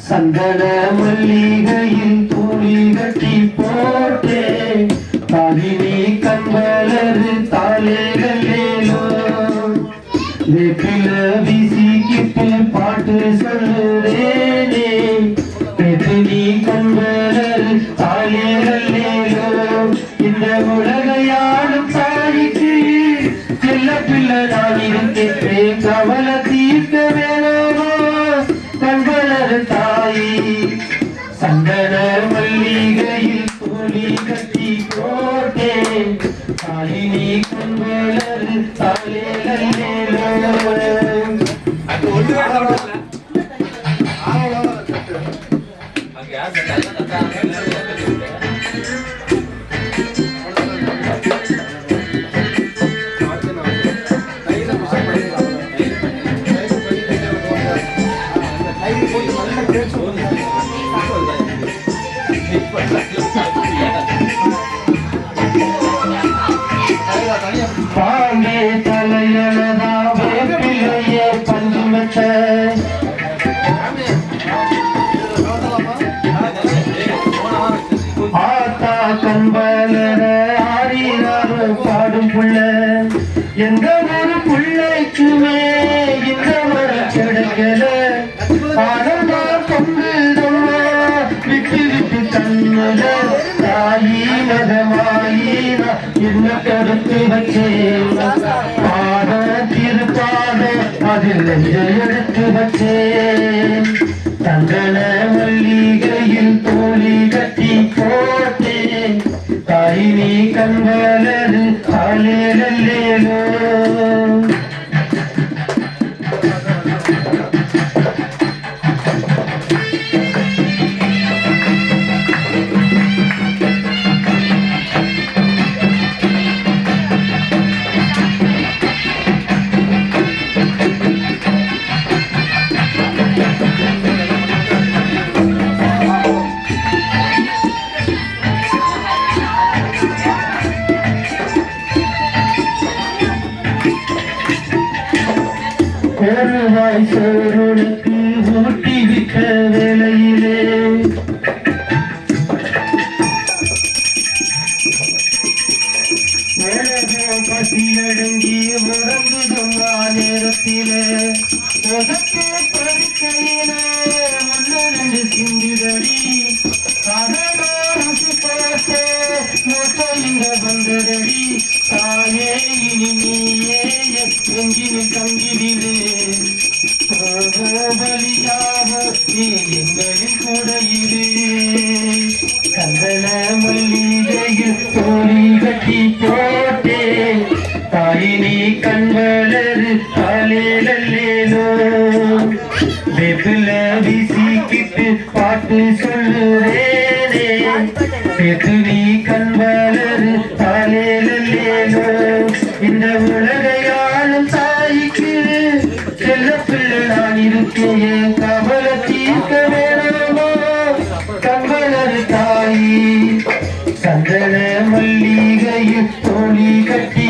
சந்தன மல்லிகையில் தூளி கட்டி போட்டே தாலினி கண்வலரு தாலேகளேலோ வேப்பில வீசிக்கிட்டு பாட்டு சொல்லுறேனே பெருநீ கண்வலரு தாலேகளேலோ இந்த உலகையாடும் தாய்க்கு செல்ல பிள்ளை நான் இருக்கேன் கவலை தீர்க்க வேணாமோ கண்வலரு தாயி சந்தன மல்லிகையில் தோழி கட்டி போட்டே தாயினி கண்வலரு தாலேகளேலோ பாங்கே தலையனதா வேப்பிலையே பஞ்சுமத்த ஆத்தா கண்வலர ஆடினாரோ பாடும் புள்ள எந்த ஒரு பிள்ளைக்குமே இந்த மரம் கிடைக்கல ஆனந்தா பொங்குதம்மா விட்டு விட்டு தன்னுல தாயி மதமாயினா என்ன கருத்து வச்சேன் பாத திருப்பாத அதில் நெஞ்சை எடுத்து வச்சேன் சந்தன மல்லிகையில் தோழி கட்டி போட்டேன் தாயினி கண்வலரு தாலேகளேலோ ஒருவாய் சோறுக்கு ஊட்டி விட்ட வேளையிலே உலகம் பசியடங்கி உறங்குதும் நேரத்திலே உதப்பு படுக்கையிலே ஒன்று சிந்திதடி அதனாசி பார்த்தே மூட்டை இங்க வந்ததடி தாயே இனி நீயே எங்கினில் தங்கிடிலே பலியாக நீ எங்களில் கூட இரு கந்தன மல்லிகையில் தோழி கட்டி போட்டே தாயினி கண்வலரு தாலேகளேலோ வேப்பில வீசிக்கிட்டு பாட்டு சொல்லுறேனே பெருநீ கண்வலரு தாலேகளேலோ இந்த உலகையாளும் தாய்க்கு செல்ல பிள்ளை நான் இருக்கேன் கவலை தீர்க்க வேணாமோ கண்வலரு தாயி சந்தன மல்லிகையில் தோழி கட்டி